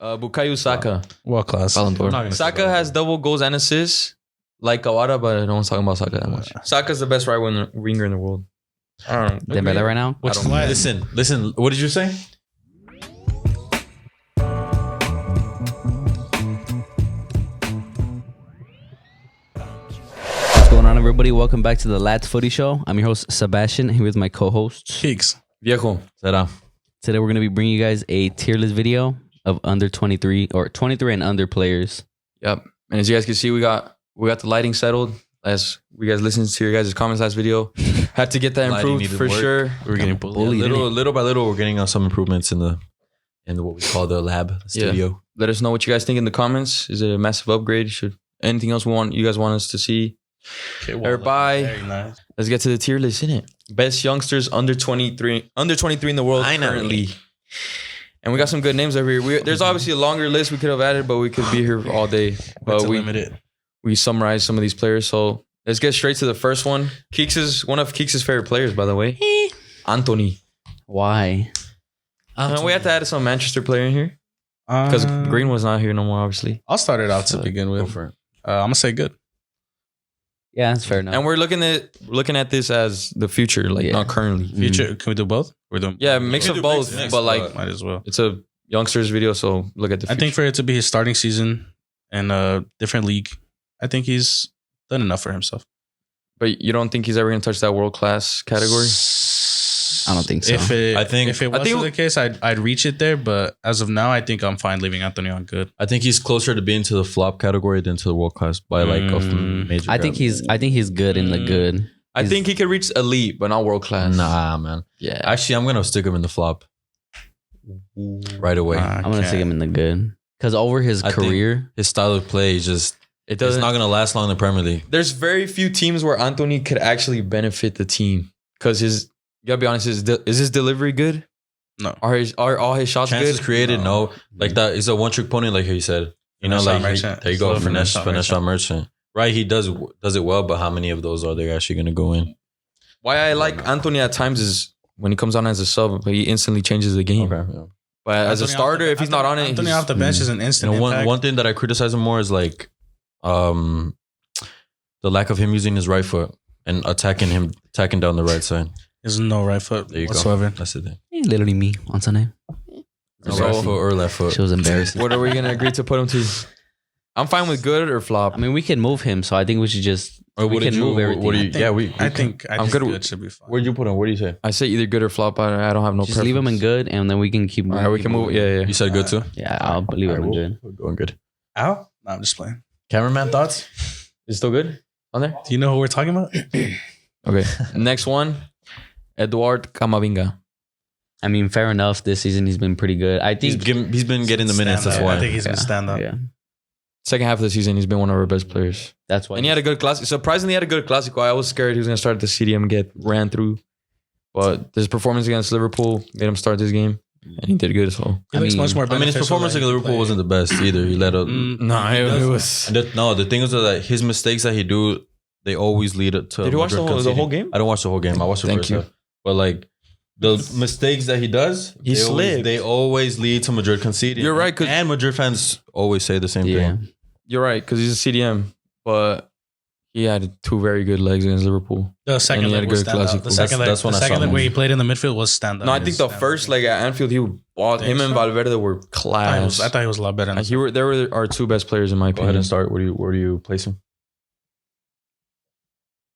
Bukayo Saka. World class. Saka has double goals and assists, like Kawada, but no one's talking about Saka that much. Saka's the best right winger in the world. I don't know. Dembele right now? Which is why. Listen. What did you say? What's going on, everybody? Welcome back to the Ladsfootyshow. I'm your host, Sebastian, here with my co-host, Cheeks. Viejo. Será. Today, we're going to be bringing you guys a tier list video of under 23 or 23 and under players. Yep. And as you guys can see, we got the lighting settled. As we guys listened to your guys' comments last video, had to get that improved for sure. We're getting bullied. Little by little, we're getting on some improvements in what we call the lab studio. Yeah. Let us know what you guys think in the comments. Is it a massive upgrade? Should anything else you guys want us to see? Okay, well, everybody, very nice. Let's get to the tier list, innit? Best youngsters under 23 in the world currently. And we got some good names over here. There's obviously a longer list we could have added, but we could be here all day. But we summarized some of these players. So let's get straight to the first one. Keeks is one of Keeks' favorite players, by the way. Anthony. Why? We have to add some Manchester player in here. Because Green was not here no more, obviously. I'll start it out to begin with. I'm going to say good. Yeah, that's fair enough. And we're looking at this as the future, like not currently. Future? Can we do both? We're doing mix of both, but like might as well. It's a youngsters video, so look at the future. I think for it to be his starting season in a different league, I think he's done enough for himself. But you don't think he's ever going to touch that world class category? I don't think so. If it was the case, I'd reach it there. But as of now, I think I'm fine leaving Anthony on good. I think he's closer to being to the flop category than to the world class by like of the major. I think he's good in the good. I think he could reach elite, but not world class. Nah, man. Yeah. Actually, I'm gonna stick him in the flop right away. I'm gonna stick him in the good because over his career, his style of play is just it's not gonna last long in the Premier League. There's very few teams where Anthony could actually benefit the team because you gotta be honest, is his delivery good? No. Are all his shots Chances good? created? No. Like that is a one-trick pony, like he said. You know, like there you go, finesse shot merchant. Right, he does it well, but how many of those are there actually gonna go in? Why I like Anthony at times is when he comes on as a sub, he instantly changes the game. Okay. Yeah. But as a starter, if he's not on it, Anthony off the bench is an instant impact. One thing that I criticize him more is like the lack of him using his right foot and attacking down the right side. There's no right foot whatsoever. That's the thing. Literally me on Sunday. No right foot or left foot. She was embarrassing. What are we gonna agree to put him to? I'm fine with good or flop. I mean, we can move him, so I think we should just move everything. I think good should be fine. Where'd you put him? What do you say? I say either good or flop. I don't have no. Just leave him in good, and then we can keep. All right, we can move. Yeah. You said good too. Yeah, I'll leave him in good. We're going good. Ow? No, I'm just playing. Cameraman thoughts? Is it still good on there? Do you know who we're talking about? Okay. Next one, Eduard Camavinga. I mean, fair enough. This season he's been pretty good. I think he's been getting the minutes. That's why I think he's gonna stand up. Yeah. Second half of the season, he's been one of our best players. That's why. And he had a good classic. Surprisingly, he had a good classic. I was scared he was going to start the CDM and get ran through. But his performance against Liverpool made him start this game. And he did good. So his performance against Liverpool wasn't the best either. He let up. It was. The thing is that his mistakes that he do, they always lead to. Did you watch the whole game? I don't watch the whole game. I watched the first half. But like, the mistakes that he does, they always lead to Madrid conceding. You're right. And Madrid fans always say the same thing. You're right, because he's a CDM, but he had two very good legs against Liverpool. The second leg was stand up. The second leg where he played in the midfield was stand up. No, I think the first leg at Anfield, him and Valverde were class. I thought he was a lot better. They were our two best players in my opinion. Go ahead and start. Where do you place him?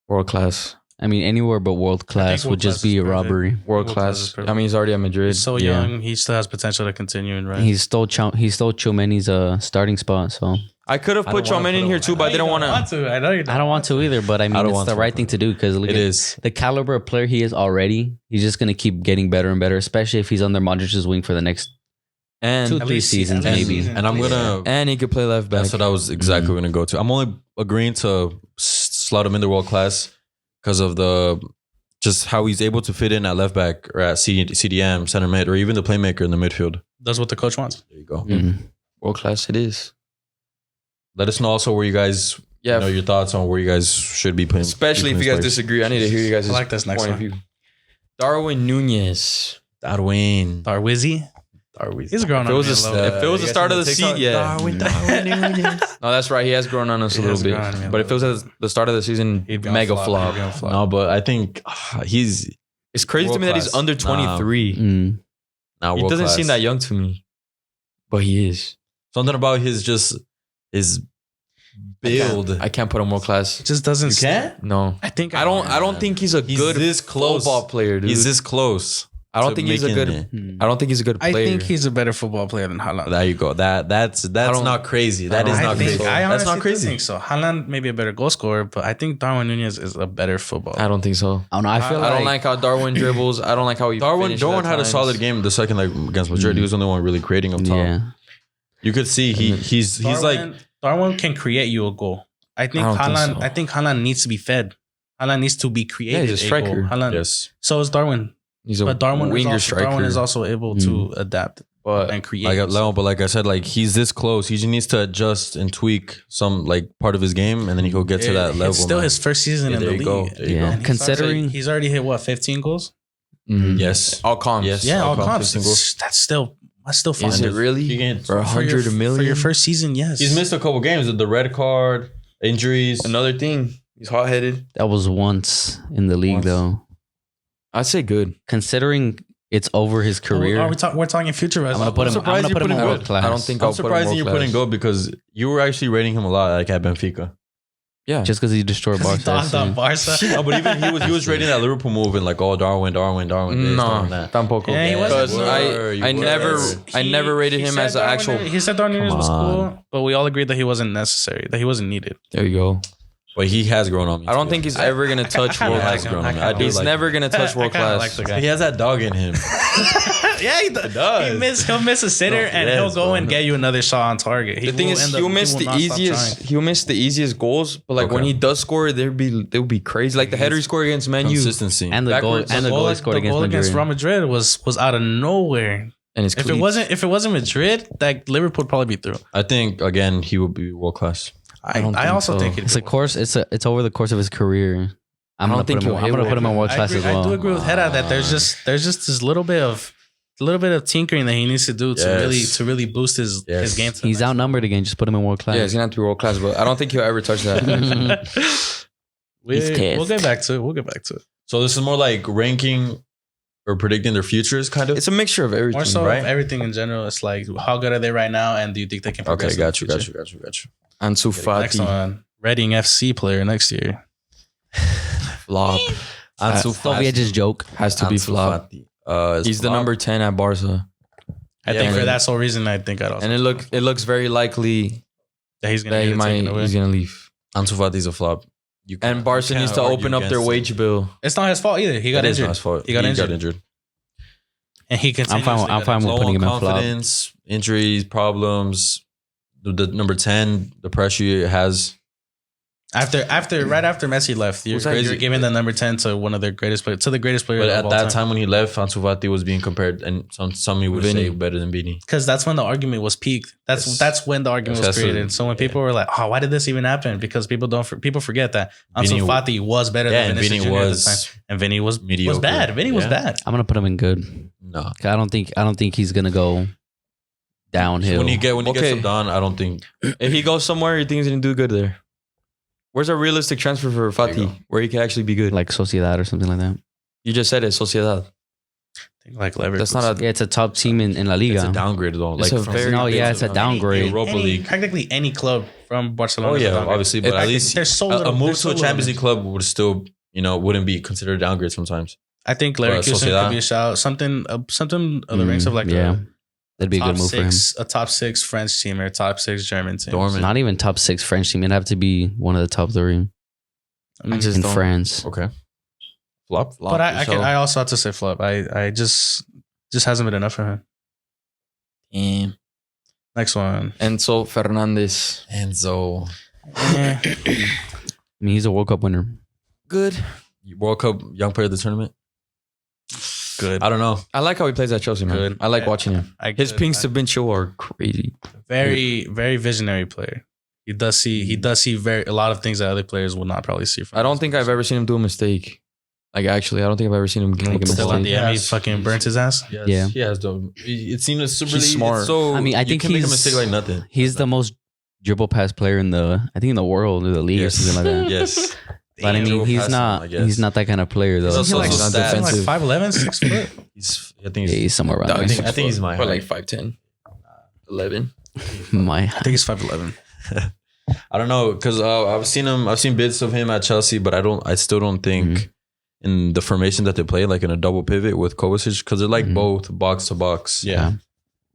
World class. I mean, anywhere but world class would just be a robbery. World class. I mean, he's already at Madrid. He's so young. He still has potential to continue. Right. He stole Tchouameni's starting spot. So I could have put Tchouameni in here too, but I didn't want to. I know you. I don't want to either, but I mean, it's the right thing to do because look at the caliber of player he is already. He's just gonna keep getting better and better, especially if he's under Modric's wing for the next 2-3 seasons, maybe. And I'm gonna and he could play left back. That's what I was exactly gonna go to. I'm only agreeing to slot him in the world class because of just how he's able to fit in at left back or at CDM, center mid, or even the playmaker in the midfield. That's what the coach wants. There you go. Mm-hmm. World class it is. Let us know also where you guys know your thoughts on where you guys should be playing. Especially if you guys disagree. I need to hear you guys' this next point of view. Darwin Nunez. Darwizzy. He's grown on me. If it was the start of the season, yeah. No, that's right. He has grown on us a little bit. But if it was at the start of the season, mega flop. No, but I think he's. It's crazy to me that he's under 23. Nah. He doesn't seem that young to me, but he is. Something about his build. I can't put him world class. It just doesn't. You can't? No, I don't think he's a good this close football player. Dude. He's this close. I don't think he's a good. I don't think he's a good player. I think he's a better football player than Haaland. There you go. That's not crazy. That is not crazy. That's not crazy. I think so. Haaland may be a better goal scorer, but I think Darwin Núñez is a better footballer. I don't think so. I don't know. I don't like how Darwin dribbles. I don't like how he. Darwin had a solid game the second leg against Madrid. He was the only one really creating up top. Yeah. You could see he's like Darwin can create you a goal. I think Haaland needs to be fed. Haaland needs to be created. Yeah, he's a striker. Haaland, yes. So is Darwin. But Darwin is also able to adapt and create. Like I said, like he's this close. He just needs to adjust and tweak some like part of his game, and then he will get to that level. It's still his first season in the league. There you go. Considering he's already hit 15 goals. Yes, all comps. Yes, yeah, all comps. That's still fine. Is it really for 100 million for your first season? Yes, he's missed a couple games with the red card, injuries. Another thing, he's hot headed. That was once in the league, though. I'd say good, considering it's over his career. We're talking future. I'm gonna put him in world class. I don't think I'm surprised you're putting goal because you were actually rating him a lot, like at Benfica. Yeah, just because he destroyed Barca. No, but even he was rating that Liverpool move and like, oh, Darwin. No, tampoco. Yeah, I never rated him as an actual. He said Darwin was cool, but we all agreed that he wasn't necessary, that he wasn't needed. There you go. But he has grown on me. I don't think he's ever gonna touch world class. He's never gonna touch world class. He has that dog in him. Yeah, he does. He'll miss a sitter and he'll go and get you another shot on target. The thing is, he'll miss the easiest goals, but like when he does score, they'll be crazy. Like the header he scored against Man U, consistency, and the goal he scored against Real Madrid was out of nowhere. And if it wasn't Madrid, that Liverpool would probably be through. I think again he would be world class. I also think it's a course. It's over the course of his career. I'm gonna put him on world class as well. I do agree with Heda that there's just this little bit of tinkering that he needs to do to really boost his game. He's outnumbered again. Just put him in world class. Yeah, he's gonna have to be world class, but I don't think he'll ever touch that. We'll get back to it. So this is more like ranking or predicting their futures, kind of. It's a mixture of everything. More so right? of everything in general. It's like how good are they right now, and do you think they can progress? Okay, got you. Ansu Fati. Next one, Reading FC player next year. Flop. Ansu Fati just joke has to be flop. He's the number 10 at Barca. I think for that sole reason, I think I'd also. And it looks very likely that he's gonna leave. Ansu Fati's a flop. And Barca needs to open up their wage bill. It's not his fault either. He got injured. He got injured. And he continues. I'm fine with putting him in flop. Injuries, problems. The number 10, the pressure he has. Right after Messi left, you're giving the number 10 to one of their greatest players, to the greatest player. But at that time when he left, Ansu Fati was being compared, and some would say better than Vini. Because that's when the argument was peaked. That's when the argument was created. So when people were like, "Oh, why did this even happen?" Because people forget that Ansu Fati was better than Vinicius Jr. at the time, and Vini was bad. Vini was bad. I'm gonna put him in good. No, I don't think he's gonna go downhill. When he gets up done, I don't think if he goes somewhere, you think he's gonna do good there. Where's a realistic transfer for Fati where he can actually be good? Like Sociedad or something like that. You just said it, Sociedad. I think like Leverkusen. That's not it's a top team in La Liga. It's a downgrade though. It's it's a downgrade. Europa League. Practically any club from Barcelona. Oh yeah, obviously, but at least a move to a Champions League club would still, wouldn't be considered a downgrade sometimes. I think Leverkusen could be a shout. Something of the ranks of like that'd be a good move for him. A top 6 French team or a top 6 German team. Not even top 6 French team. It'd have to be one of the top 3 in France. Okay. Flop. But I also have to say flop. I just hasn't been enough for him. Damn. Next one. Enzo Fernandez. I mean, he's a World Cup winner. Good. World Cup young player of the tournament. Good. I don't know. I like how he plays at Chelsea, man. Good. I like watching him. His pings to Pincho are crazy. Very, very visionary player. He does see a lot of things that other players will not probably see. I don't think I've ever seen him do a mistake. Like actually, I don't think I've ever seen him make a Still on mistake. the he fucking burnt his ass. Yes, Yeah. he has though. It seems super He's smart. So I mean, I you think can make a he's- mistake like nothing. He's the most dribble pass player in the world or the league or something like that. Yes. But I mean, Dribble he's passing, not I guess. he's not that kind of player though. He's also He's not like defensive. 5'11", 6 foot. I think Yeah, he's somewhere around Dog, there. I think he's my Or height. like 5'10", 11. My I think he's 5'11". I don't know because I've seen bits of him at Chelsea, but I still don't think in the formation that they play, like in a double pivot with Kovacic, because they're like both box to box. Yeah.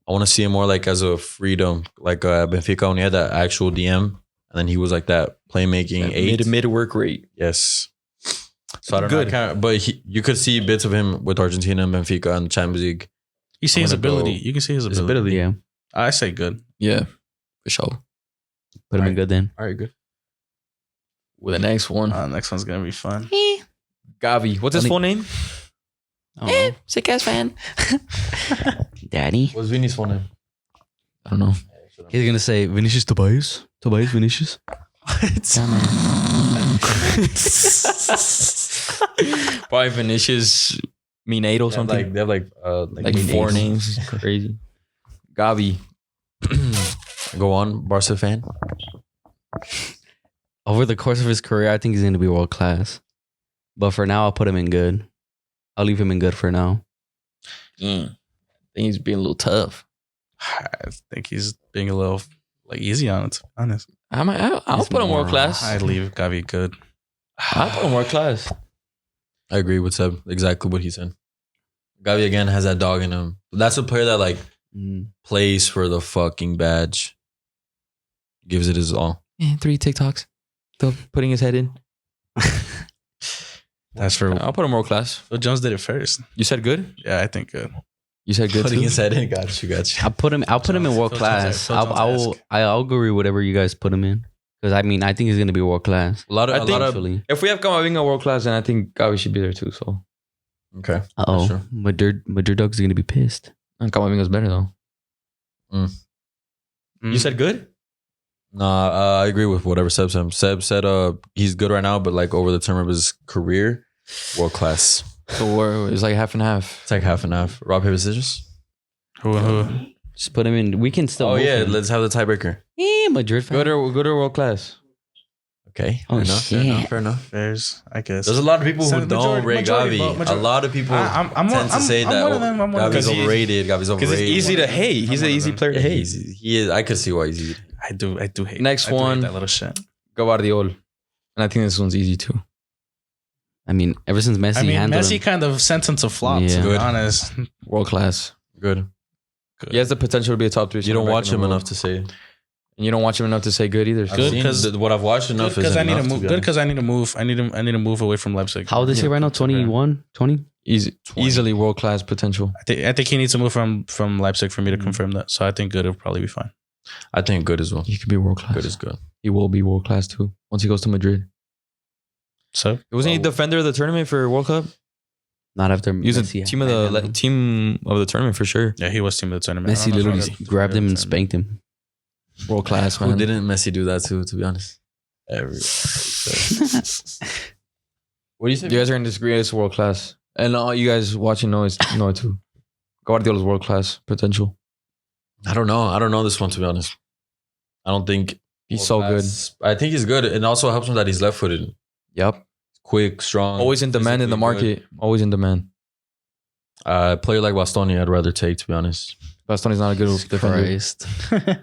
I want to see him more like as a freedom, like Benfica when he had that actual DM, and then he was like that playmaking eight. Mid work rate. Yes. So I don't Good. know, but you could see bits of him with Argentina and Benfica and Champions League. You see his I'm gonna ability. go- You can see his ability. Yeah. I say good. Yeah, for sure. Put him in good then. All right, good. With the next one, Next one's gonna be fun. Gavi. What's his full name? Oh, Sick ass fan. Daddy. What's Vini's phone name? I don't know. He's gonna say Vinicius Tobias. Tobias Vinicius. Probably Vinicius Mineiro something. They have like Like four names. Crazy. Gavi. Go on, Barca fan. Over the course of his career, I think he's gonna be world class. But for now, I'll put him in good. I'll leave him in good for now. I think he's being a little tough. I think he's being a little like easy on it. To be honest, I'll He's put him world more- class. I'd leave Gavi good. I'll put him world class. I agree with Seb. Exactly what he said. Gavi again has that dog in him. That's a player that like plays for the fucking badge. Gives it his all. 3 TikToks. Still putting his head in. That's for. I'll put him world class. Phil Jones did it first. You said good? Yeah, I think good. You said good Putting too? his head in. Got you. I'll put him in world Phil class. Jones- Phil Jones-esque. I'll agree whatever you guys put him in. Because I mean, I think he's gonna be world class. A lot of Actually. If we have Kamavinga world class, then I think Gavi should be there too. So okay. Uh-oh. Sure. Madrid Dog's gonna be pissed. and Kamavinga's better though. You said good? Nah, I agree with whatever Seb said. Seb said he's good right now, but like over the term of his career, world class. So it's like half and half. It's like half and half. Rock, paper, scissors. Who? Just put him in. We can still. Oh move yeah, him. let's have the tiebreaker. Madrid fan. Good or world class. Okay. Oh, Fair enough. Fair shit. enough. Fair enough. There's, I guess. There's a lot of people So who don't rate majority Gavi. vote, A lot of people I'm tend to say that one of them. I'm one of Gavi's them. overrated. Gavi's Because overrated. it's easy to hate. He's an easy player to hate. He is. I could see why he's easy. I do hate. Next I do hate one. that little shit. Guardiola. And I think this one's easy too. I mean, ever since Messi I mean, handled Messi him, kind of sent him to flop. Yeah. To be Good. honest, World class. Good. He has the potential to be a top 3. You don't center back watch in the him world. enough to say. And you don't watch him enough to say good either. I've Good, seen 'cause- what I've watched enough because is I need to enough, move. be Good honest. because I need to move. I need to move away from Leipzig. how old is he right now? 21, 20? Easily world class potential. I think he needs to move from Leipzig for me to confirm that. So I think good will probably be fine. I think good as well. He could be world class. Good is good. He will be world class too once he goes to Madrid. So Wasn't he defender of the tournament for World Cup? Not after He was a Messi team of handled him. team of the tournament for sure. yeah, he was team of the tournament. I Messi don't know if literally I got- grabbed him and spanked him. World class, Who man. didn't Messi do that to be honest? Everyone. What do you say? You guys are gonna disagree. It's world class, and all you guys watching know it too. Guardiola's world class potential. I don't know. I don't know this one to be honest. I don't think He's so good. I think he's good. It also helps him that he's left-footed, Yep. quick, strong. Always in demand in the physically market. Always in demand. A player like Bastoni, I'd rather take to be honest. Bastoni's not a good defender. Christ.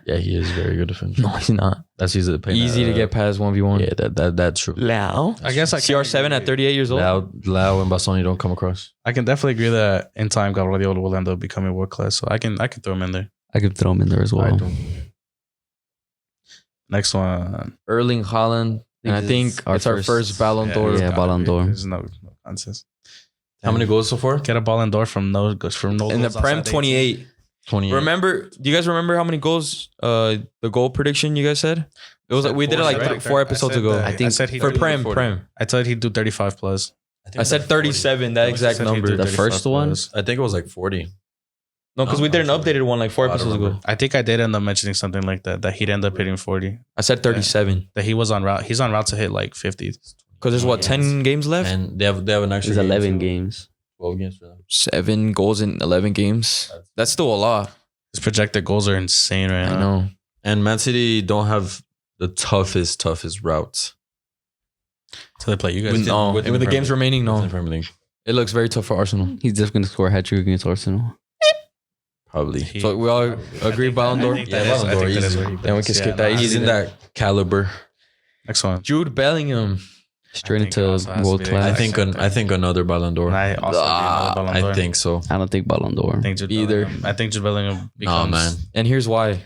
Yeah, he is a very good defender. No, he's not. That's easy Easy to get past 1v1. Yeah, that's true. Lao. I guess I can CR7 at 38 years old. Lau and Bastoni don't come across. I can definitely agree that in time Guardiola will end up becoming world class. So I can throw him in there. I could throw him in there as well. I don't. Next one. Erling Haaland. And I think it's our first Ballon d'Or. Yeah, Ballon d'Or. There's no contest. How many goals so far? Get a Ballon d'Or from no In the goals Prem, outside 28. 28. Remember? Do you guys remember how many goals? The goal prediction you guys said? It was like we did it like 18. 4 episodes ago. I think said he'd For do- Prem. I thought he'd do 35 plus. I said 37. That exact I said he'd number. do The 35 first one? plus. I think it was like 40. No, because we did an updated one like 4 I don't episodes remember. ago. I think I did end up mentioning something like that. That he'd end up hitting 40. I said 37. That he was on route. He's on route to hit like 50. Because there's 10 games left? And they have an extra. There's 11 games. 12 games for them. 7 goals in 11 games. That's still a lot. His projected goals are insane right now. I know. And Man City don't have the toughest routes. So they play you guys. With the games remaining, no. It looks very tough for Arsenal. He's just going to score a hat trick against Arsenal. Probably. So we all agree Ballon d'Or? Yeah, Ballon d'Or. Then we can skip that. He's in that caliber. Next one. Jude Bellingham. Straight into world class. I think another Ballon d'Or. I also Ballon d'Or. I think so. I don't think Ballon d'Or. Either. I think Jude Bellingham becomes... No, man. And here's why.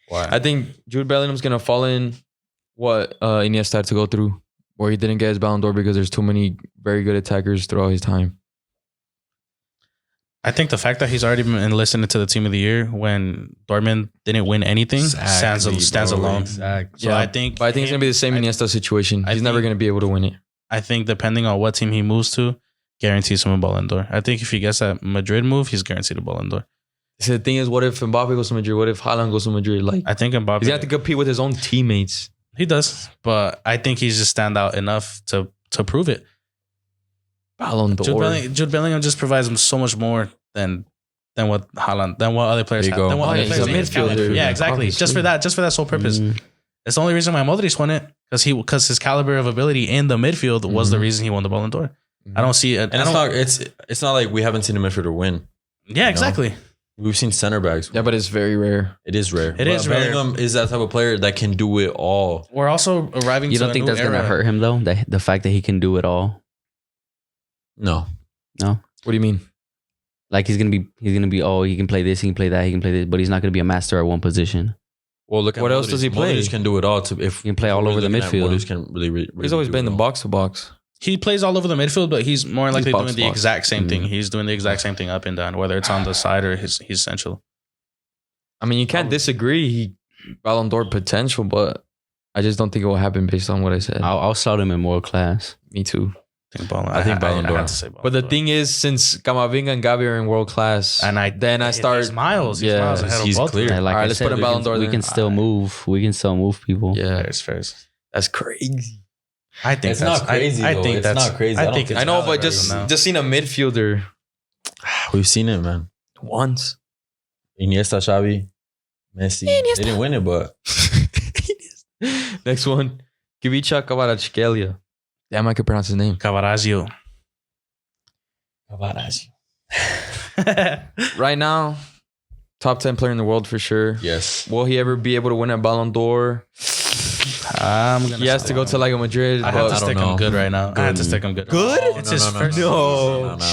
Why? I think Jude Bellingham's going to fall in what Iniesta had to go through, where he didn't get his Ballon d'Or because there's too many very good attackers throughout his time. I think the fact that he's already been enlisted into the team of the year when Dortmund didn't win anything stands alone. Exactly. So yeah, I think it's going to be the same Iniesta situation. He's never going to be able to win it. I think depending on what team he moves to, guarantees him a Ballon d'Or. I think if he gets that Madrid move, he's guaranteed a Ballon d'Or. So the thing is, what if Mbappe goes to Madrid? What if Haaland goes to Madrid? Like, I think Mbappe... he's going to have to compete with his own teammates. He does, but I think he's just stand out enough to prove it. Ballon d'Or. Jude Bellingham just provides him so much more than what Haaland, than what other players have. Than what other players he's a midfielder. Yeah, exactly. Obviously. Just for that sole purpose. That's the only reason why Modric won it, because his caliber of ability in the midfield was the reason he won the Ballon d'Or. I don't see it. And it's not like we haven't seen a midfielder win. Yeah, exactly. We've seen center backs. Yeah, but it's very rare. It is rare. It is rare. Bellingham is that type of player that can do it all. We're also arriving You to don't a think new that's going to era. hurt him, though? The fact that he can do it all? No. No? What do you mean? Like he's gonna be. Oh, he can play this, he can play that, he can play this, but he's not gonna be a master at one position. Well, look at what else Modric. does he play? Modric can do it all. He can play all over the midfield. Modric can really He's always been in the box to box. He plays all over the midfield, but he's more likely box doing to the box. exact same thing. He's doing the exact same thing up and down, whether it's on the side or he's central. I mean, you can't disagree. He Ballon d'Or potential, but I just don't think it will happen based on what I said. I'll slot him in world class. Me too. I think Ballon d'Or. But the thing is, since Camavinga and Gavi are in world class, and I start. He's miles ahead of he's both. clear. Like All right, I let's said, put a Ballon d'Or. We can still move. We can still move people. Yeah, Fair. that's crazy. I think it's not crazy. I think that's not crazy. I know, but just seeing a midfielder we've seen it, man. once. Iniesta, Xavi, Messi. They didn't win it, but Next one, Kivicha Kvaratskhelia. Damn, I could pronounce his name. Cavarazio. Right now, top 10 player in the world for sure. yes. Will he ever be able to win a Ballon d'Or? He has to go to like a Madrid. I have to I don't stick him know. good right now. I have to stick him good. Good? It's his first.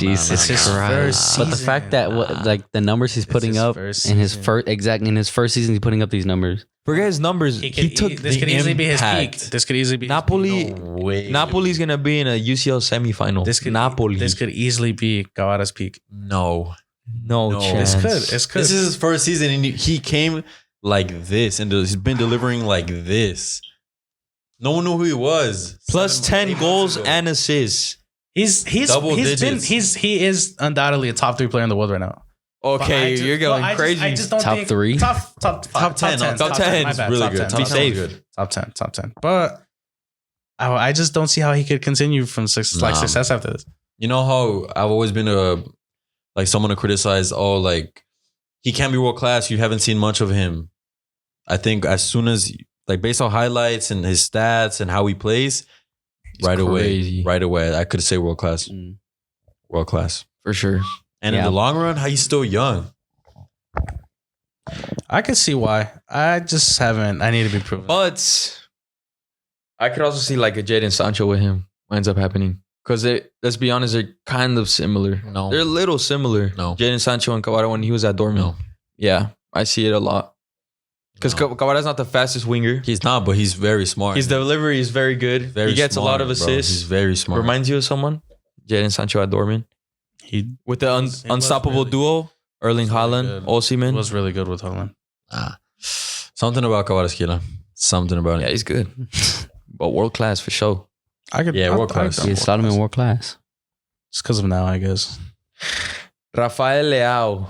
Jesus It's his Christ! first But the season. fact that like the numbers he's putting his up first in his season. first season, he's putting up these numbers. Forget his numbers. This the could easily be his impact. peak. This could easily be Napoli. way. Napoli's gonna be in a UCL semifinal. Napoli. This could easily be Kawada's peak. No. no chance. This could. This is his first season, and he came like this, and he's been delivering like this. No one knew who he was. Plus 7 10 goals ago. and assists. He is undoubtedly a top 3 player in the world right now. Okay, you're going crazy. I just don't Top think 3? Top 10. Top 10. My bad, Really top good. 10. Be Top safe. 10 good. Top 10. But I just don't see how he could continue from success after this. You know how I've always been someone to criticize, like he can't be world class. You haven't seen much of him. I think as soon as based on highlights and his stats and how he plays, right away, I could say world class. World class. For sure. And in the long run, he's still young. I could see why. I just haven't. I need to be proven. But I could also see like a Jadon Sancho with him. What ends up happening. Because let's be honest, they're kind of similar. No. They're a little similar. No. Jadon Sancho and Kawada when he was at Dortmund. No. Yeah, I see it a lot. Because Kawada's not the fastest winger. He's not, but he's very smart. His delivery is very good. He gets smart, a lot of bro. assists. He's very smart. Reminds you of someone? Jadon Sancho at Dortmund. With the unstoppable duo, Erling Haaland, He Osimhen. was really good with Haaland. Something about Kvaratskhelia. Something about Yeah, it. he's good. But world class for sure. World class. Yeah, slot him in world class. It's because of now, I guess. Rafael Leao.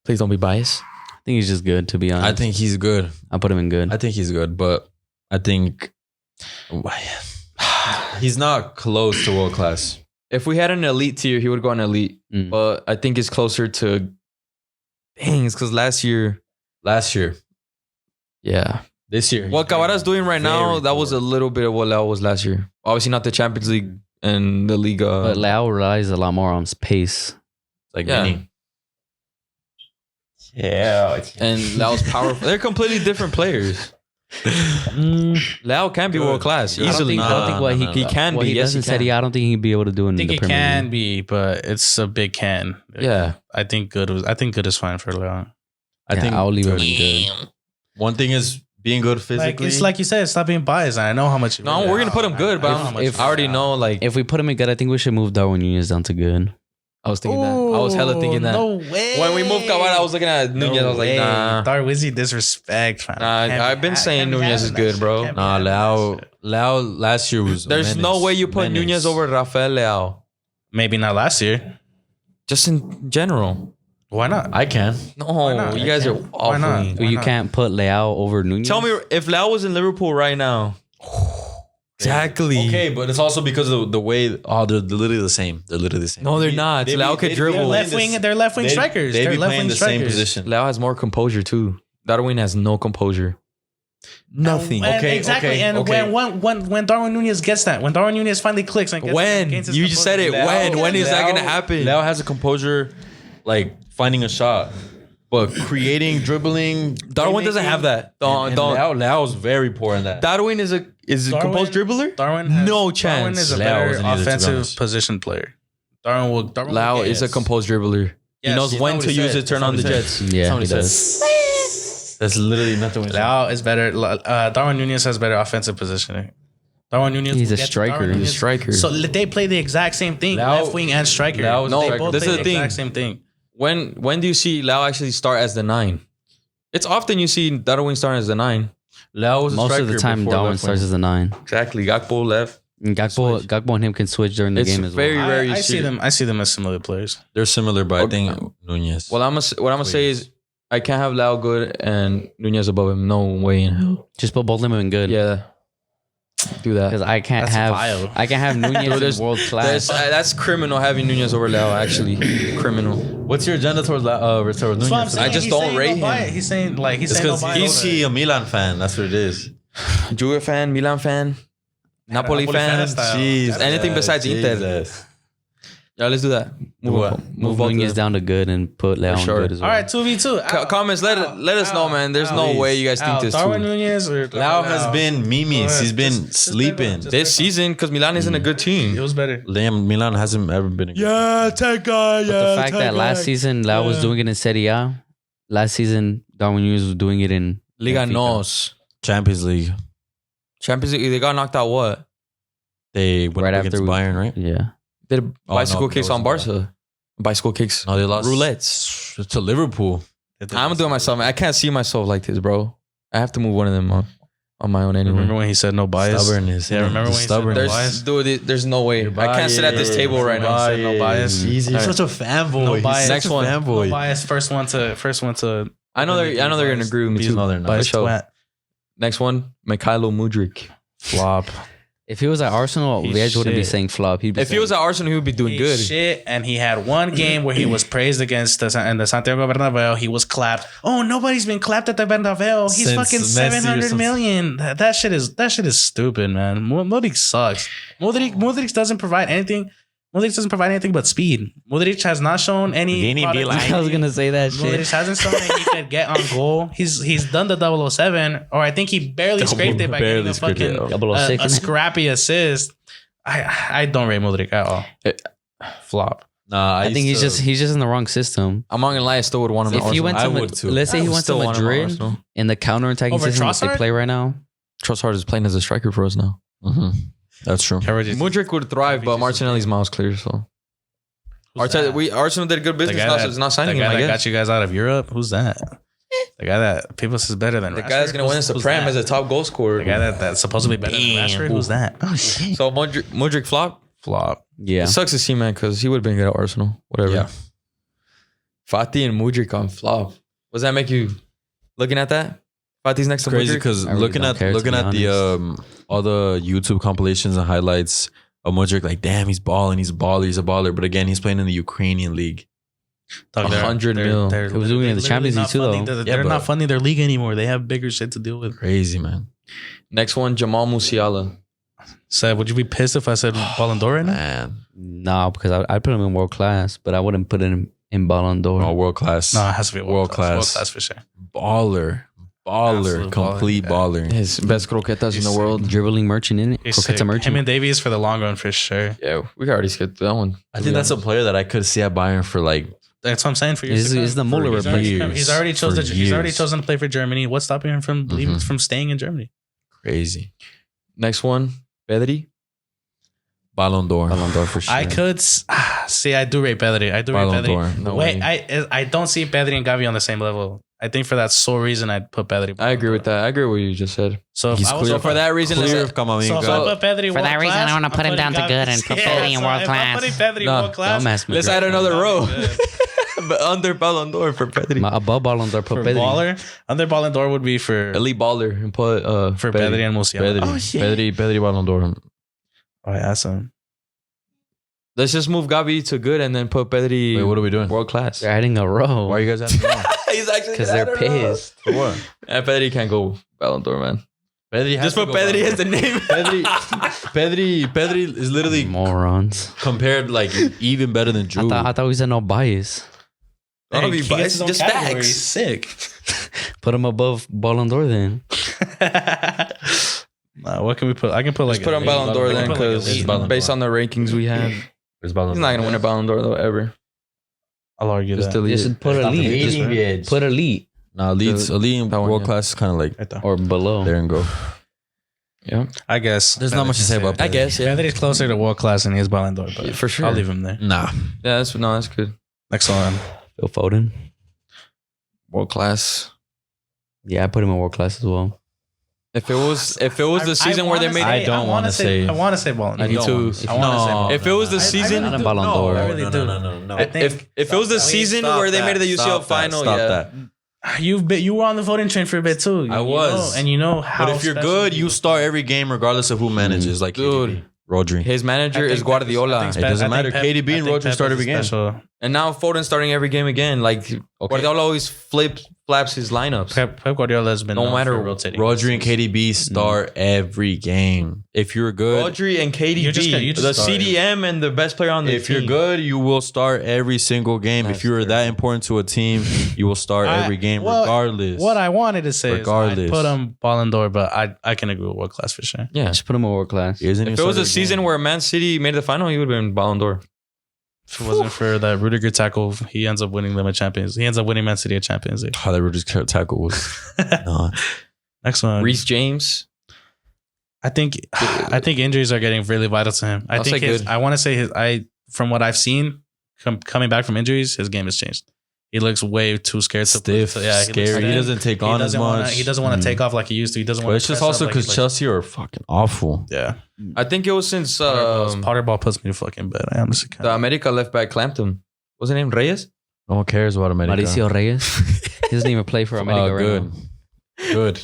Please don't be biased. I think he's just good, to be honest. I think he's good. I'll put him in good. I think he's good, but I think He's not close to world class. If we had an elite tier, he would go on elite. But I think it's closer to. Dang, it's because last year. Yeah. This year. What Kawada's doing right now, that was a little bit of what Leao was last year. Obviously not the Champions League and the Liga. But Leao relies a lot more on pace. Like Vinny. Yeah. And Leao's powerful. They're completely different players. Leao can be world class easily. I don't think what he can be. Yes, he can. I don't think he'd be able to do it in the Premier League. I think he can be, but it's a big can. Yeah. I think good is fine for Leao. I think I'll leave him in good. One thing is being good physically. It's like you said, stop being biased. I know how much. No, we're gonna put him good, but I already know. Like, if we put him in good, I think we should move Darwin Núñez down to good. I was thinking that. I was hella thinking that. No way. When we moved Kawada, I was looking at Núñez. I was like, nah. Darwizzy disrespect, fam. Nah, I've been saying Núñez is good, bro. Nah, Leao last year was. There's no way you put Núñez over Rafael Leao. Maybe not last year. Just in general. Why not? I can. No, you guys are awful. Why not? You can't put Leao over Núñez. Tell me if Leao was in Liverpool right now. Exactly. Okay, but it's also because of the way. Oh, they're literally the same. No, they're not. Leao could dribble. They're left wing strikers. They're left playing wing the strikers. same position. Leao has more composure too. Darwin has no composure. Nothing. Exactly. When Darwin Núñez gets that, when Darwin Núñez finally clicks, and gets you just said it. When is that gonna happen? Leao has a composure, like finding a shot, but creating, dribbling. Darwin doesn't have that. Leao's very poor in that. Darwin is a composed dribbler. No chance. Darwin is a better offensive position player. Leao is a composed dribbler. He knows when to use it. Turn on the jets. Yeah, he does. That's literally nothing. Leao is better. Darwin Núñez has better offensive positioning. Darwin Núñez. He's a striker. He's a striker. So they play the exact same thing. Left wing and striker. This is the thing. Exact same thing. When do you see Leao actually start as the 9? It's often you see Darwin start as the 9. Leao was most of the time Darwin starts as a 9. Exactly. Gakpo left. And Gakpo and him can switch during the game as well. Very rare. I see them as similar players. They're similar, but I think Núñez. Well, what I'm gonna say is I can't have Leao good and Núñez above him. No way in hell. Just put both of them in good. Yeah. Do that. Because I can't have Núñez in world class. That's criminal having Núñez over Leao. Actually, criminal. What's your agenda towards Núñez? I just don't rate him. He's saying because he's a Milan fan. That's what it is. Juve fan, Milan fan, Napoli fan. Jeez, anything besides Inter. Yeah, let's do that. Move Núñez down to good and put Leao on good as well. All right, 2v2. Comments, let us know, man. There's no way you guys think this. Darwin Núñez or Leao has been memes. He's been sleeping this season because Milan isn't a good team. It was better. Milan hasn't ever been a good team. Tech guy. But the fact that last season Leao was doing it in Serie A, last season Darwin Núñez was doing it in Liga NOS. Champions League. They got knocked out what? They went right against Bayern, right? Yeah. Did bicycle kicks on Barca. Bicycle kicks. No, they lost. Roulettes. To Liverpool. I'm doing myself, man. I can't see myself like this, bro. I have to move one of them on my own anyway. Remember when he said no bias? Stubbornness. Yeah, remember when he said no bias? Dude, there's no way. I can't sit at this table right now. No bias. Easy. You're such a fanboy. No bias. Next one. No bias. First one to. I know they're going to agree with me too. No, they're not. Next one, Mikhailo Mudryk. Flop. If he was at Arsenal, Viej wouldn't be saying flop. If he was at Arsenal, he would be doing good. Shit, and he had one game where he was praised against the Santiago Bernabeu. He was clapped. Oh, nobody's been clapped at the Bernabeu. He's fucking 700 million. That shit is stupid, man. Modric sucks. Modric doesn't provide anything. Modric doesn't provide anything but speed. Modric has not shown any. I was gonna say that shit. Modric hasn't shown that he could get on goal. He's done the 007, or I think he barely scraped it by getting a fucking a scrappy assist. I don't rate Modric at all. Flop. Nah, I think he's just in the wrong system. I'm not gonna lie, I still would want him. If he went to, let's say he went to Madrid in the counter-attacking system that they play right now. Trossard is playing as a striker for us now. Mm-hmm. That's true. Mudryk would thrive, but Martinelli's miles clear. So Arsenal did good business now, so it's not signing him. The guy that got you guys out of Europe. Who's that? The guy that people says better than. The guy that's gonna win the Prem as a top goal scorer. The guy that's supposedly better than Rashford. Who's that? Oh shit. So Mudryk flop. Yeah. It sucks to see, man, because he would have been good at Arsenal. Whatever. Yeah. Fati and Mudryk on flop. Does that make you looking at that? Fati's next to crazy Mudryk. because looking at the all the YouTube compilations and highlights of Mudryk, like damn, he's balling, he's a baller. But again, he's playing in the Ukrainian league. 100 mil. He was doing it in the Champions League too, though. They're not funding their league anymore. They have bigger shit to deal with. Crazy, man. Next one, Jamal Musiala. So would you be pissed if I said Ballon d'Or right now? Man. No, because I'd put him in world class, but I wouldn't put him in Ballon d'Or. Oh, world class. No, it has to be world class. World class for sure. Baller, Absolute complete baller. His best croquetas in the world. Dribbling merchant in it. Croqueta merchant. Him and Davies for the long run for sure. Yeah, we already skipped that one. I think that's a player that I could see at Bayern for like. That's what I'm saying for years. Is the Muller replacement? He's already chosen to play for Germany. What's stopping him from leaving, from staying in Germany? Crazy. Next one, Pedri. Ballon d'Or. Ballon d'Or for sure. I could see. I do rate Pedri. I do Ballon rate Pedri. d'Or. No Wait, way. I don't see Pedri and Gavi on the same level. I think for that sole reason I'd put Pedri. I agree with that. I agree with what you just said. So He's clear. For that reason, Clear let's- of Camavinga. So if I put Pedri For that world reason, class, I want to put I'm him down to putting good Gavi- and put Yeah, Pedri in so world if I'm class. putting Pedri No, world class. Don't mess with let's me. add another row. Good. But under Ballon d'Or for Pedri. Above Ballon d'Or, For put Pedri. baller, under Ballon d'Or would be for Elite baller and put Pedri and Musiala. Pedri Ballon d'Or. Oh, yeah, awesome. Let's just move Gavi to good and then put Pedri Wait, what are we doing? world class. They're adding a row. Why are you guys asking me? He's actually Because they're pissed. For what? And Pedri can't go Ballon d'Or, man. Pedri Just put Pedri as the name. Pedri is literally Morons. compared like even better than Drew. I thought we said no bias. I don't be He gets his biased, own just category. facts. He's sick. Put him above Ballon d'Or then. What can we put? I can put like Just put on Ballon d'Or then, because Ballon based d'Or. on the rankings we have, he's It's Ballon not gonna win a Ballon d'Or though ever. I'll argue Just that. delete Just it. put Stop elite. hating Just put elite Nah, elite and That one, world yeah. class is kind of like Right there. or below. there and go. Yeah, I guess There's not much to say about I Pedri. guess. Yeah, Pedri's closer to world class than he is Ballon d'Or, but for sure. I'll leave him there. Nah, Yeah, that's good. Next one. Phil Foden. World class. Yeah, I put him in world class as well. If it was the season where they made I it, don't wanna say- I want to say Ballon d'Or. Me too. I want to say Ballon if it was the I season, Not a Ballon d'Or. I really do. no. I think if it was the season where they made it the UCL final, Stop yeah. that. you were on the voting train for a bit too. I was. And you know how. But if you're special good, he you was. start every game regardless of who manages. Like Dude. KDB, Rodri. His manager I is think Guardiola, Pep is- It doesn't I think matter. KDB and I think Rodri Pep start is every game. special. and now Foden's starting every game again. Like Guardiola always flaps his lineups. Pep Guardiola has been No known matter for rotating. Rodri and KDB start every game. If you're good, Rodri and KDB, You just the start. CDM and the best player on the if team. you're good, you will start every single game. That's If you're that important to a team, you will start every game regardless. What I wanted to say Regardless. is I put him Ballon d'Or, but I can agree with world class for sure. yeah. Just put him in world class. Isn't If it was a season where Man City made the final, he would have been Ballon d'Or. If it wasn't for that Rudiger tackle, he ends up winning them a Champions. He ends up winning Man City a Champions League. that Rudiger's tackle was Next one. Reece James. I think injuries are getting really vital to him. I'll say good. I want to say from what I've seen coming back from injuries, his game has changed. He looks way too scared to stiff, looks scary. stiff. He doesn't take on as much. He doesn't want to take off like he used to. He doesn't But want it's to. just also because Chelsea are fucking awful. Yeah. I think it was since Potter ball puts me to fucking bed. I honestly can't. the America left back clamped him. What's his name? Reyes? No one cares about America. Mauricio Reyes. He doesn't even play for America right good. now. Good.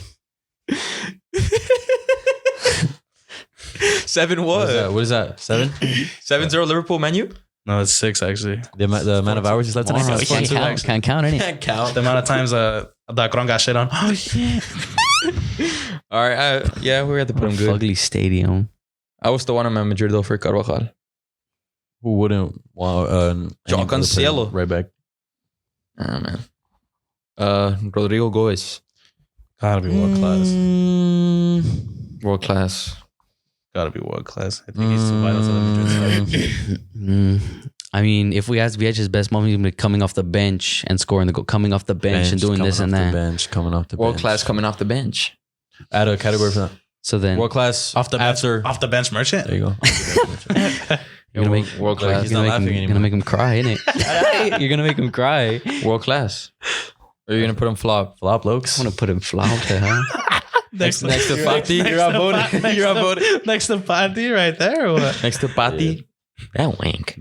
7 What is that? what? What is that? 7? 7-0 Liverpool menu? No, it's 6 actually. The amount of hours he's left tonight. Morons. Can't count. Can't count any. Can't count. The amount of times Dacron got shit on. Oh shit. All right. Yeah, we had to put him good. Ugly stadium. I was the one in Madrid though for Carvajal. Who wouldn't want Joao Cancelo. right back? Oh, man. Rodrigo Goes. Gotta be world class. World class. Gotta be world class. I think he's too vital to the Madrid side. I mean, if we ask Viech's best moment, he's gonna be coming off the bench and scoring the goal, coming off the bench and doing coming this and off the that. bench, coming off the World bench. class coming off the bench. Add a category for that. So then, World class Off the bench, after. off the bench merchant. There you go. you're gonna make World class. He's not laughing you're anymore. gonna make him cry, innit? You're gonna make him cry. World class. Or you're gonna put him flop. Flop lokes. I'm gonna put him flop. Huh? Next to Fati. You're outvoted. You're outvoted. Next to Fati right there or what? Next to Pati. That wank.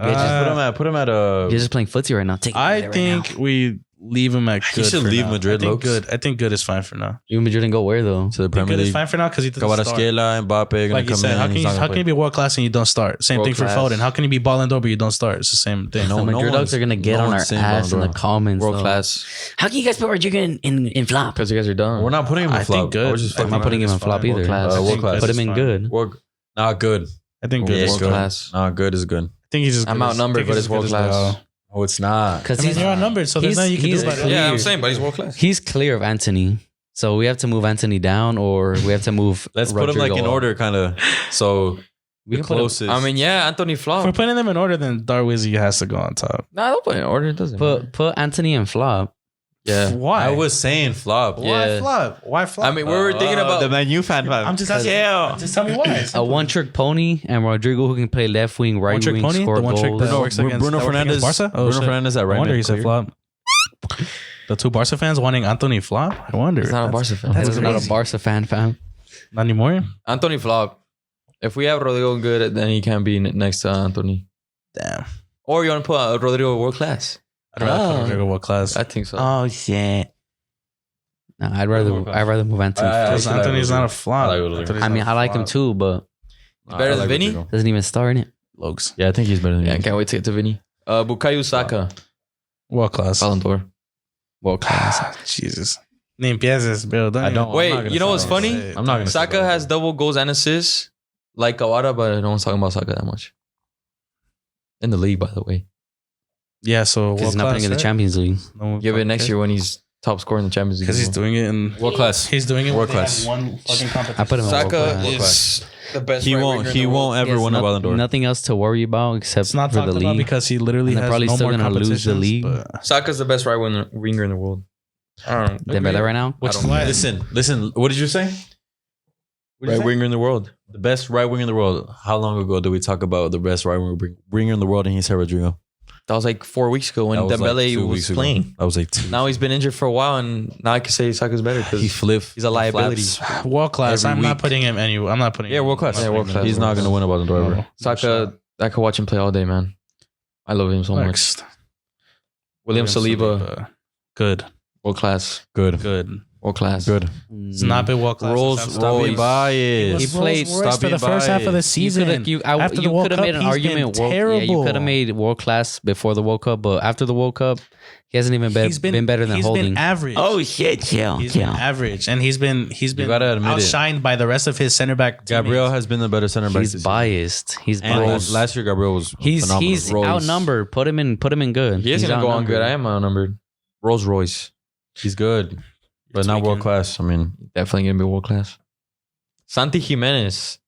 Put him at You're just playing footsie right now. Take it I right think now. we leave him at good. He should leave now. Madrid. I think good is fine for now. Even Madrid didn't go where though? To the Premier Good League. is fine for now because he doesn't start. Kvaratskhelia, Mbappe, Like you said, how can you be world class and you don't start? Same thing for Foden. How can you be Ballon d'Or but you don't start? It's the same thing. The Madrid dogs are gonna get on our ass in the comments. World class. How can you guys put Rodrigo in flop? Because you guys are dumb. We're not putting him in flop. think good. I'm not putting him in flop either. World class. Put him in good. Not good. I think good is World good. class. Not good is good. I think he's just. I'm outnumbered, but it's world class. Oh, it's not. Because You're outnumbered, so there's nothing you can do about it. Yeah, I'm saying, but he's world class. He's clear of Anthony. So we have to move Anthony down, or we have to move. Let's put him like in order, kind of. So We the can put him- closest. I mean, yeah, Anthony If flop. we're putting them in order, then Darwizzy has to go on top. Nah, don't put it in order. It doesn't matter. Put Anthony in flop. Yeah. Why? I was saying flop. Why flop? Why flop? I mean, we were thinking about the Man U fan. I'm just asking. Just tell me why. A one-trick pony and Rodrigo who can play left wing, right One-trick wing, pony? score The one trick goals. that works against Bruno Fernandes. Barca? Bruno Fernandes at right. I wonder mid, he said clear. flop. The two Barca fans wanting Anthony flop? I wonder. He's not a Barca fan. That's That's not a crazy. Barca fan, fam. Not anymore? Anthony flop. If we have Rodrigo good, then he can be next to Anthony. Damn. Or you want to put Rodrigo world class? I'd rather put Rodrigo world class. I think so. Oh shit. No, I'd rather move Anthony. Because first. Anthony's not a flop. I like Rodrigo. I mean, I like him too, but Better than Vinny? Rodrigo. doesn't even start in it. Logs. Yeah, I think he's better than Yeah, I me. can't wait to get to Vinny. Bukayo Saka. World class. Ballon d'Or. World class. Jesus. Ni empiezas, bro. I don't. Wait, I'm not gonna you know say what's that. funny? I'm not gonna. say Saka that. has double goals and assists like Kawada, but no one's talking about Saka that much. In the league, by the way. Yeah, so Because he's not playing in the Champions League. Give it next year when he's top scorer in the Champions League. Because he's doing it in World class. He's doing it World when they class. have one fucking competition. I put him in world Saka class. is the best. He right won't. winger in He the world. won't ever He has win a Ballon d'Or. Nothing else to worry about except It's not for talked the about league. because he literally And they're has probably no still more gonna lose the competitions, league. but- Saka's the best right winger in the world. I don't know. Dembele right now. Which I don't why? Listen. What did you say? Right winger in the world. The best right winger in the world. How long ago did we talk about the best right winger in the world? And he said Rodrigo. That was like 4 weeks ago when That was like Dembele 2 was weeks ago. playing. That was like 2. Now he's been injured for a while, and now I can say Saka's better he because flipped. he's a liability. World class. Every I'm not week. putting him anywhere. I'm not putting. Yeah, him- world class. I'm not Yeah, world putting class. him He's not going to win a Ballon d'Or ever. No. Saka, I could watch him play all day, man. I love him so much. Next. William Saliba, Good. world class. Good. World World class. Good. It's not been world class. Rolls Stop Stop being Royce. biased. He played- Rolls Royce stop for the being first half of the biased. season. You After the World could have Cup, made an he's argument. been Yeah, you terrible. could have made world class before the World Cup, but after the World Cup, he hasn't even been better than he's Holding. been average. shit, chill, He's been average, and he's been gotta admit it. outshined by the rest of his center back. Gabriel teammates. has been the better center back. He's this biased. He's season. And biased. last year, Gabriel was He's phenomenal. outnumbered. Put him in good. He isn't He's gonna go on good. outnumbered. I am outnumbered. Rolls Royce. He's good, but not tweaking. world class. I mean, Definitely gonna be world class. Santi Jimenez.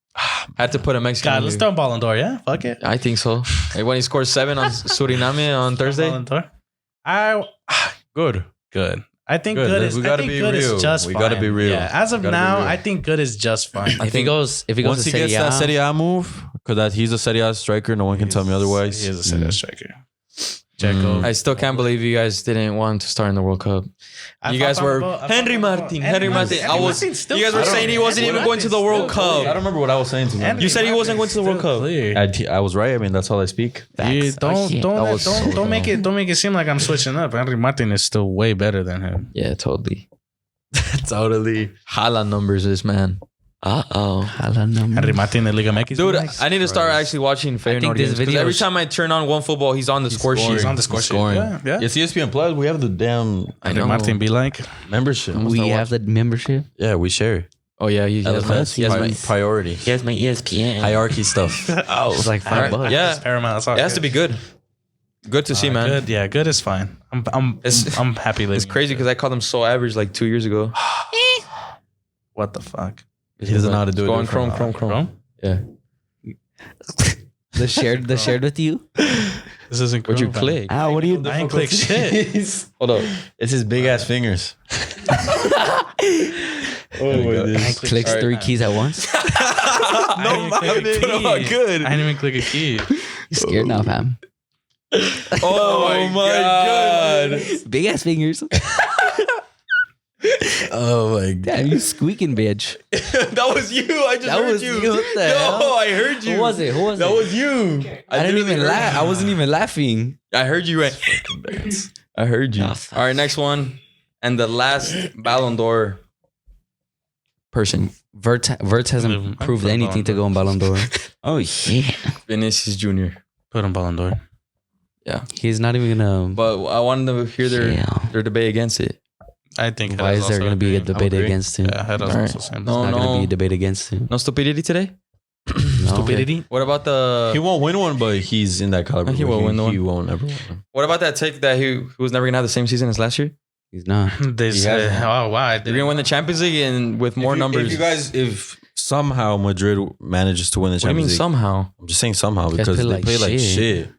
Had to put a Mexican. God, in let's here. throw him Ballon d'Or. Yeah, fuck it. I think so. Like when he scored 7 on Suriname on Thursday. Ballon d'Or. good. Good. I think Good. good is. We I gotta think be good real. is just We fine. gotta be real. Yeah, as of We gotta be now, real. I think good is just fine. If he goes Once to he gets Serie A, that Serie A move, because he's a Serie A striker, no one can tell me otherwise. He is a center striker. Checo. I still can't believe you guys didn't want him to start in the World Cup. You guys were Henry Martin. Henry Martin. You guys were saying he wasn't even going to the World I Cup. don't remember what I was saying to him. You said he wasn't going to the World Cup. I was right. I mean, that's all I speak. You Oh, shit. don't make it seem like I'm switching up. Henry Martin is still way better than him. Yeah, totally. Totally. Haaland numbers, this man. Henry Martin in Liga MX. Dude, I need to start actually watching Feyenoord this games, 'cause video every sh- time I turn on OneFootball, he's on the score sheet. He's on the score sheet. Scoring. Yeah. It's ESPN Plus. We have the damn I Henry know. Martin be like. membership. we have the membership. Yeah, we share. Oh yeah, he has my, LFS, he has my, priority. Here's my ESPN. Hierarchy stuff. It's like $5. yeah. Paramount. That's all It has to be good. Good to see, man. Good. Yeah, good is fine. I'm happy living. It's crazy because I called him so average like 2 years ago. What the fuck? He doesn't know how to do it. Go on different. Chrome. Yeah. The shared with you. This isn't. Would you Chrome, click? Ah, what do you? I ain't click shit. Hold up. It's his big ass fingers. Clicks All right. 3 keys at once. I didn't even click a key. Good. I didn't even click a key. You scared now, fam? Oh my god. Big ass fingers. Oh my god! Damn, you squeaking bitch. That was you. I just heard you. What the hell? No, I heard you. Who was it? That was you. I didn't even laugh. I wasn't even laughing. I heard you. I heard you. All right, next one. And the last Ballon d'Or person. Verts hasn't proved anything to go on Ballon d'Or. Oh, yeah. Vinicius Jr. Put on Ballon d'Or. Yeah. He's not even going to... But I wanted to hear their debate against it. I think... Why is there going to be a debate against him? Yeah, There's not going to be a debate against him. No stupidity today? No. Stupidity? What about the... He won't win one, but he's in that caliber. He won't win the one. He won't ever win one. What about that take that he was never going to have the same season as last year? He's not. They say, oh, wow. They're going to win the Champions League and with more numbers. If somehow Madrid manages to win the Champions League. What do you mean somehow? I'm just saying somehow because they play like shit.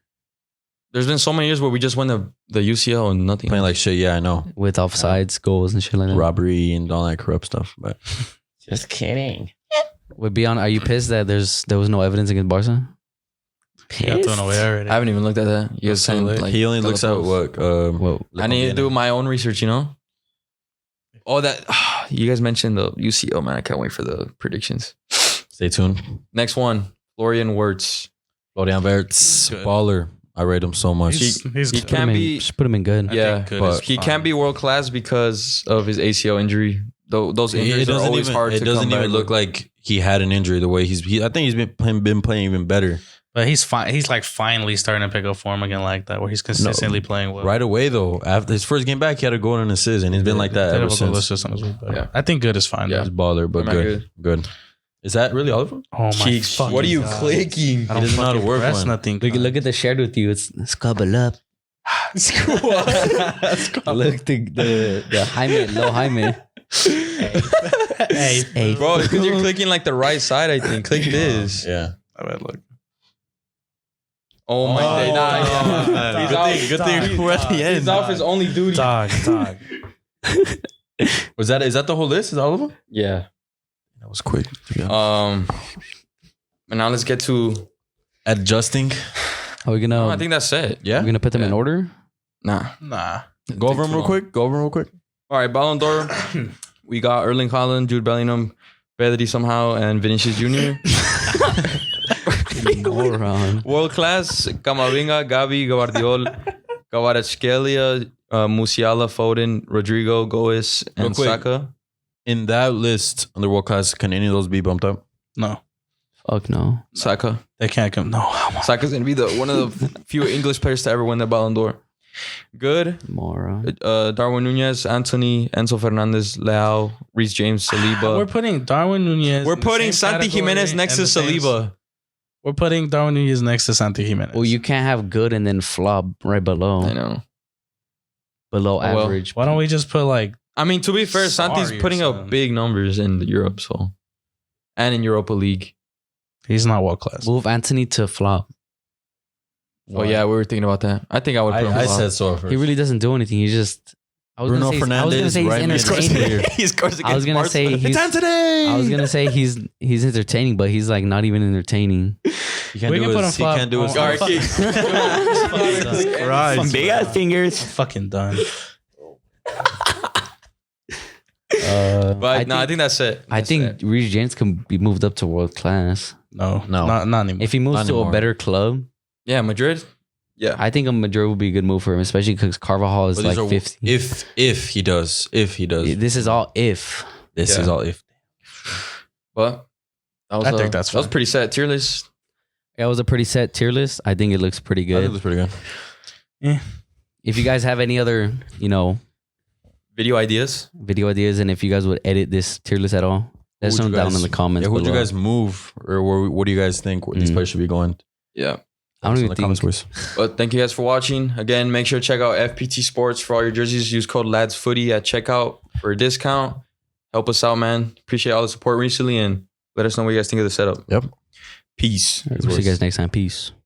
There's been so many years where we just win the UCL and nothing. Playing like shit, yeah, I know. With offsides, goals and shit like that. Robbery and all that corrupt stuff. But just kidding. Are you pissed that there was no evidence against Barca? Pissed? I haven't even looked at that. You guys saying like he only looks at what I need to do my own research, you know? Oh, that you guys mentioned the UCL, man. I can't wait for the predictions. Stay tuned. Next one, Florian Wirtz. Florian Wirtz, baller. I rate him so much. He can't be. Just put him in good. Yeah, but he can't be world class because of his ACL injury. Those injuries are always hard to come back. It doesn't even look like he had an injury the way I think he's been playing even better. But he's fine. He's like finally starting to pick up form again like that, where he's consistently playing well. Right away though, after his first game back, he had a goal and an assist, and he's been like that ever since. Yeah. I think good is fine. Yeah, he's baller, but good. Is that really all of them? Oh my God. What are you clicking? He doesn't know how to work one. Nothing. Look at the shared with you. It's scubble up. Look, the Jaime, low Jaime. Hey. Bro, it's because you're clicking like the right side, I think. Click this. Yeah. I bet look. Oh my God. Good thing we're at the end. He's off his only duty. Dog. Is that the whole list? Is that all of them? Yeah. That was quick. And now let's get to adjusting. Are we gonna? I think that's it. Yeah. We're gonna put them in order. Nah. Go over them real quick. All right, Ballon d'Or. We got Erling Haaland, Jude Bellingham, Pedri somehow, and Vinicius Jr. World class: Camavinga, Gavi, Guardiola, Kvaratskhelia, Musiala, Foden, Rodrigo, Goes, and Saka. In that list on the world class, can any of those be bumped up? No. Fuck no. Saka. They can't come. No. Saka's gonna be one of the few English players to ever win the Ballon d'Or. Good. Moron. Darwin Nunez, Anthony, Enzo Fernandez, Leao, Reece James, Saliba. We're putting Darwin Nunez. We're putting Santi Jimenez next to Saliba. We're putting Darwin Nunez next to Santi Jimenez. Well, you can't have good and then flop right below. I know. Below average. Why don't we just put like? I mean, to be fair, Santi's putting up big numbers in Europe, and in Europa League. He's not world class. Move Anthony to flop. Oh yeah, we were thinking about that. I think I would put him I flop. said so first. He really doesn't do anything. He just Bruno Fernandes. I was gonna say he's entertaining. I was gonna say he's entertaining, but he's like not even entertaining. He can't do his big ass fingers. I'm fucking done. But I think that's it. I think Reece James can be moved up to world class. No, not anymore. If he moves to a better club, yeah, Madrid. Yeah, I think a Madrid would be a good move for him, especially because Carvajal is like 50. If he does. This is all if. This is all if. But I think that was pretty set tier list. It was a pretty set tier list. I think it looks pretty good. I think it looks pretty good. Yeah. If you guys have any other, video ideas, and if you guys would edit this tier list at all, let them down in the comments. Yeah, who would you guys move, or what do you guys think these players should be going? Yeah. I don't even think. But thank you guys for watching. Again, make sure to check out FPT Sports for all your jerseys. Use code LADSFOOTY at checkout for a discount. Help us out, man. Appreciate all the support recently, and let us know what you guys think of the setup. Yep. Peace. See you guys next time. Peace.